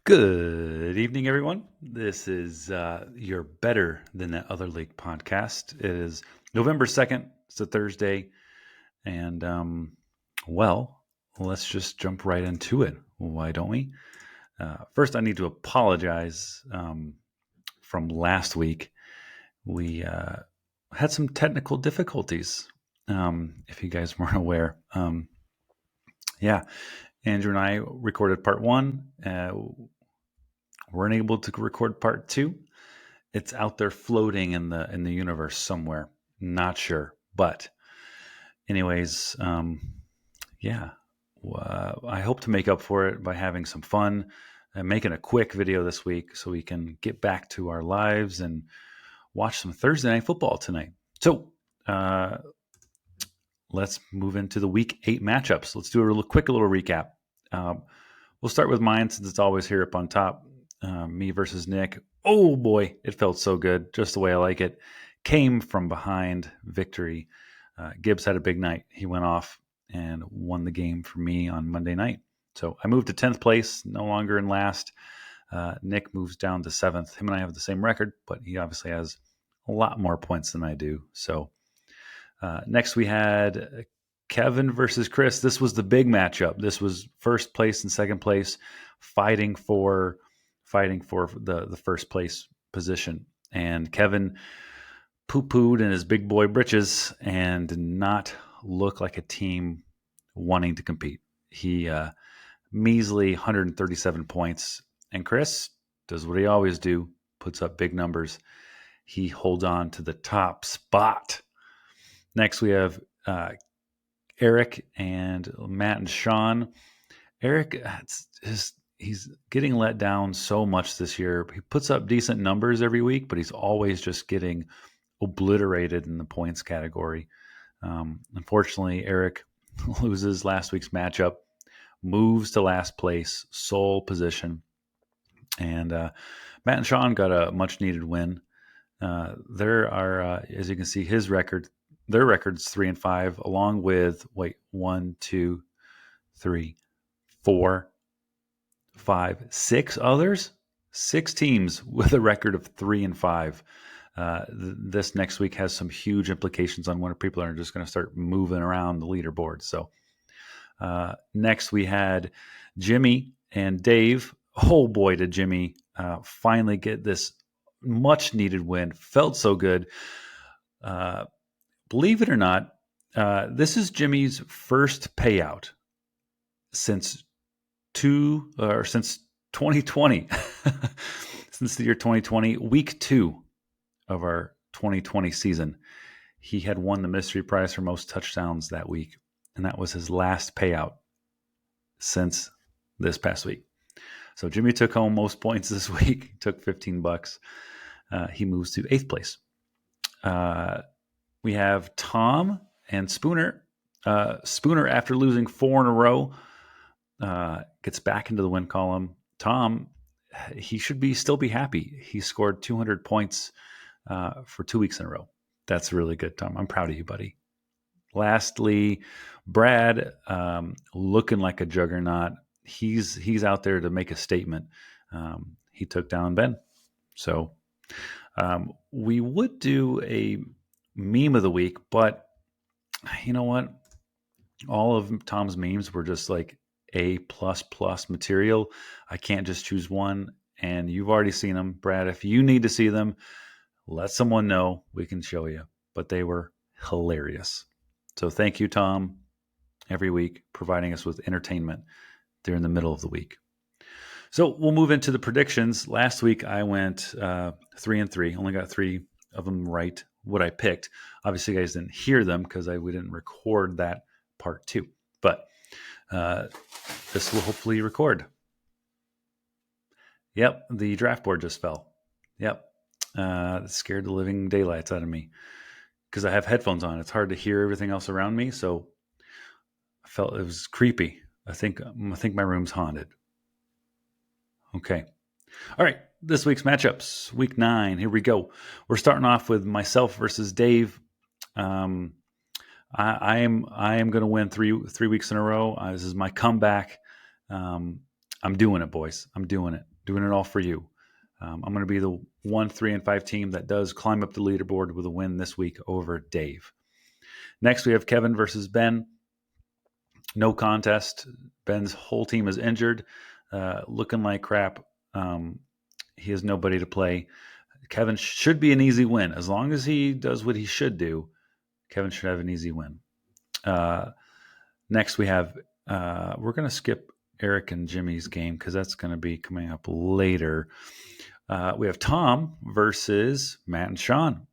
Good evening, everyone. This is your Better Than That Other League podcast. It is November 2nd. It's a Thursday. And, well, let's just jump right into it. Why don't we? First, I need to apologize from last week. We had some technical difficulties, if you guys weren't aware. Yeah, Andrew and I recorded part one. Weren't able to record part two. It's out there floating in the universe somewhere. Not sure, but anyways, yeah. I hope to make up for it by having some fun and making a quick video this week so we can get back to our lives and watch some Thursday night football tonight. So let's move into the week 8 matchups. Let's do a quick little recap. We'll start with mine since it's always here up on top. Me versus Nick. Oh boy, it felt so good, just the way I like it. Came from behind victory. Gibbs had a big night. He went off and won the game for me on Monday night. So I moved to 10th place, no longer in last. Nick moves down to 7th. Him and I have the same record, but he obviously has a lot more points than I do. So next we had Kevin versus Chris. This was the big matchup. This was first place and second place fighting for the first place position. And Kevin poo-pooed in his big boy britches and did not look like a team wanting to compete. He measly 137 points. And Chris does what he always do, puts up big numbers. He holds on to the top spot. Next, we have Eric and Matt and Sean. Eric, he's getting let down so much this year. He puts up decent numbers every week, but he's always just getting obliterated in the points category. Unfortunately, Eric loses last week's matchup, moves to last place, sole position. And Matt and Sean got a much needed win. There are, as you can see, their record's 3-5, along with 1, 2, 3, 4, 5, 6 others. 6 teams with a record of 3-5. This next week has some huge implications on when people are just going to start moving around the leaderboard. So next we had Jimmy and Dave. Oh boy, did Jimmy finally get this much needed win. Felt so good. Believe it or not, this is Jimmy's first payout since 2020, since the year 2020, week 2 of our 2020 season. He had won the mystery prize for most touchdowns that week, and that was his last payout since this past week. So Jimmy took home most points this week. He took $15. He moves to 8th place. We have Tom and Spooner. Spooner, after losing 4 in a row, gets back into the win column. Tom, he should still be happy. He scored 200 points for 2 weeks in a row. That's really good, Tom. I'm proud of you, buddy. Lastly, Brad, looking like a juggernaut. He's out there to make a statement. He took down Ben. So we would do a meme of the week, but you know what? All of Tom's memes were just like A++ material. I can't just choose one, and you've already seen them. Brad, if you need to see them, let someone know. We can show you. But they were hilarious. So thank you, Tom, every week, providing us with entertainment during the middle of the week. So we'll move into the predictions. Last week I went 3-3. Only got 3 of them right, what I picked. Obviously, you guys didn't hear them because we didn't record that part 2. But this will hopefully record. Yep, the draft board just fell. Yep, it scared the living daylights out of me because I have headphones on. It's hard to hear everything else around me, so I felt it was creepy. I think my room's haunted. Okay. All right. This week's matchups, week 9. Here we go. We're starting off with myself versus Dave. I am going to win three weeks in a row. This is my comeback. I'm doing it, boys. I'm doing it. doing it all for you. I'm going to be the 1, 3, and 5 team that does climb up the leaderboard with a win this week over Dave. Next, we have Kevin versus Ben. No contest. Ben's whole team is injured, looking like crap. He has nobody to play. Kevin should be an easy win. As long as he does what he should do, Kevin should have an easy win. Next, we have, we're going to skip Eric and Jimmy's game because that's going to be coming up later. We have Tom versus Matt and Sean.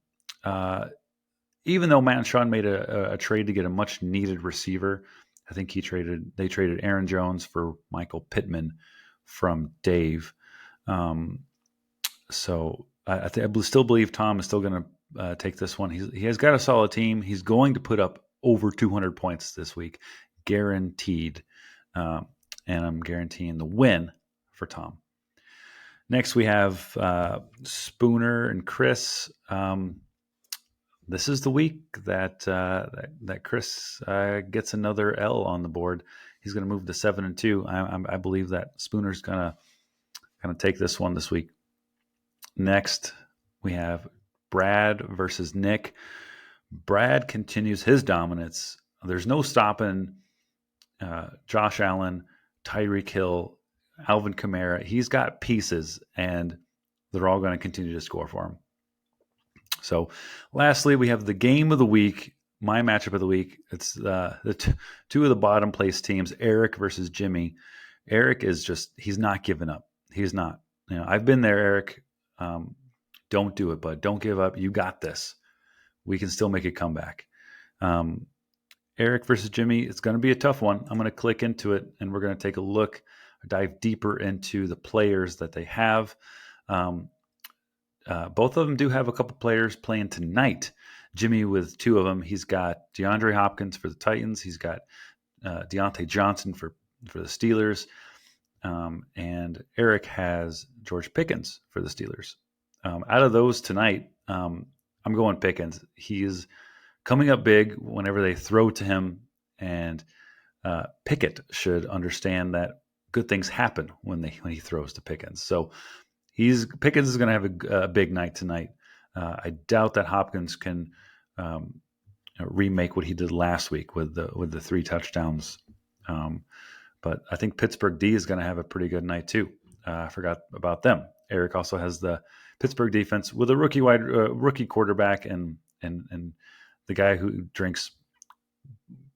Even though Matt and Sean made a trade to get a much needed receiver, I think they traded Aaron Jones for Michael Pittman from Dave. So I still believe Tom is still going to take this one. He has got a solid team. He's going to put up over 200 points this week, guaranteed. And I'm guaranteeing the win for Tom. Next, we have Spooner and Chris. This is the week that Chris gets another L on the board. He's going to move to 7-2. I believe that Spooner's going to take this one this week. Next, we have Brad versus Nick. Brad continues his dominance. There's no stopping Josh Allen, Tyreek Hill, Alvin Kamara. He's got pieces, and they're all going to continue to score for him. So lastly, we have the game of the week, my matchup of the week. It's two of the bottom place teams, Eric versus Jimmy. Eric is he's not giving up. He's not. I've been there, Eric. Don't do it, bud. Don't give up. You got this. We can still make a comeback. Eric versus Jimmy, it's going to be a tough one. I'm going to click into it, and we're going to take a look, dive deeper into the players that they have. Both of them do have a couple players playing tonight. Jimmy with two of them. He's got DeAndre Hopkins for the Titans. He's got Deontay Johnson for the Steelers. And Eric has George Pickens for the Steelers. Out of those tonight, I'm going Pickens. He is coming up big whenever they throw to him, and Pickett should understand that good things happen when he throws to Pickens. So Pickens is going to have a big night tonight. I doubt that Hopkins can remake what he did last week with the 3 touchdowns. But I think Pittsburgh D is going to have a pretty good night too. I forgot about them. Eric also has the Pittsburgh defense with a rookie quarterback and the guy who drinks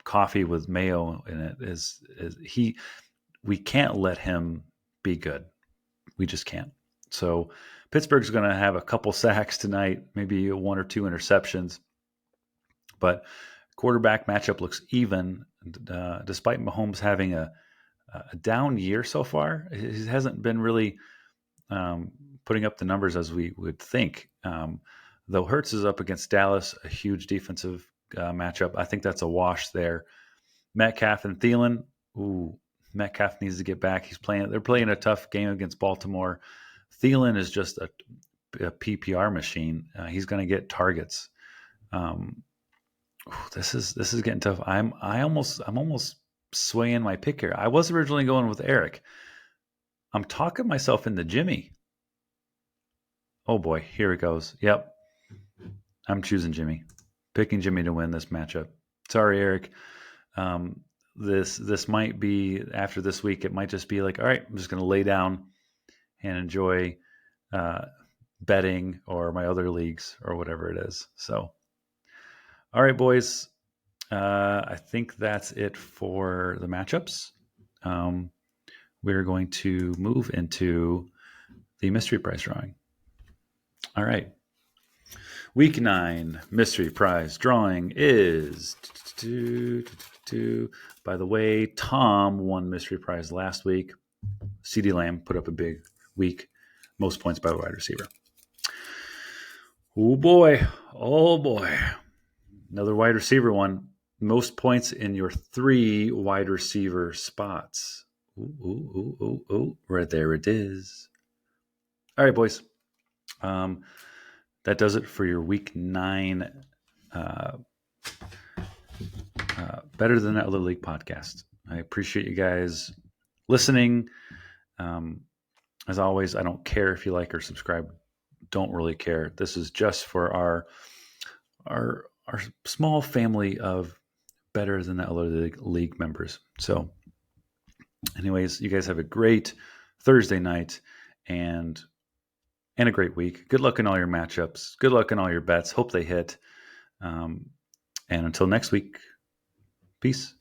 coffee with mayo in it we can't let him be good. We just can't. So Pittsburgh's going to have a couple sacks tonight, maybe 1 or 2 interceptions. But quarterback matchup looks even, despite Mahomes having a down year so far. He hasn't been really putting up the numbers as we would think. Though Hurts is up against Dallas, a huge defensive matchup. I think that's a wash there. Metcalf and Thielen. Metcalf needs to get back. They're playing a tough game against Baltimore. Thielen is just a PPR machine. He's going to get targets. This is getting tough. I'm almost swaying my pick here. I was originally going with Eric. I'm talking myself into Jimmy. Oh boy, here it goes. Yep. I'm choosing Jimmy. Picking Jimmy to win this matchup. Sorry, Eric. This might be, after this week, it might just be like, all right, I'm just going to lay down and enjoy betting or my other leagues or whatever it is. So, all right, boys. I think that's it for the matchups. We're going to move into the mystery prize drawing. All right. Week 9 mystery prize drawing is... By the way, Tom won mystery prize last week. CeeDee Lamb put up a big week. Most points by the wide receiver. Oh boy. Another wide receiver one. Most points in your 3 wide receiver spots. Ooh. Right there it is. All right, boys. That does it for your week 9 Better Than That Other League podcast. I appreciate you guys listening. As always, I don't care if you like or subscribe. Don't really care. This is just for our small family of better than the other league members. So, anyways, you guys have a great Thursday night and a great week. Good luck in all your matchups. Good luck in all your bets. Hope they hit. And until next week, peace.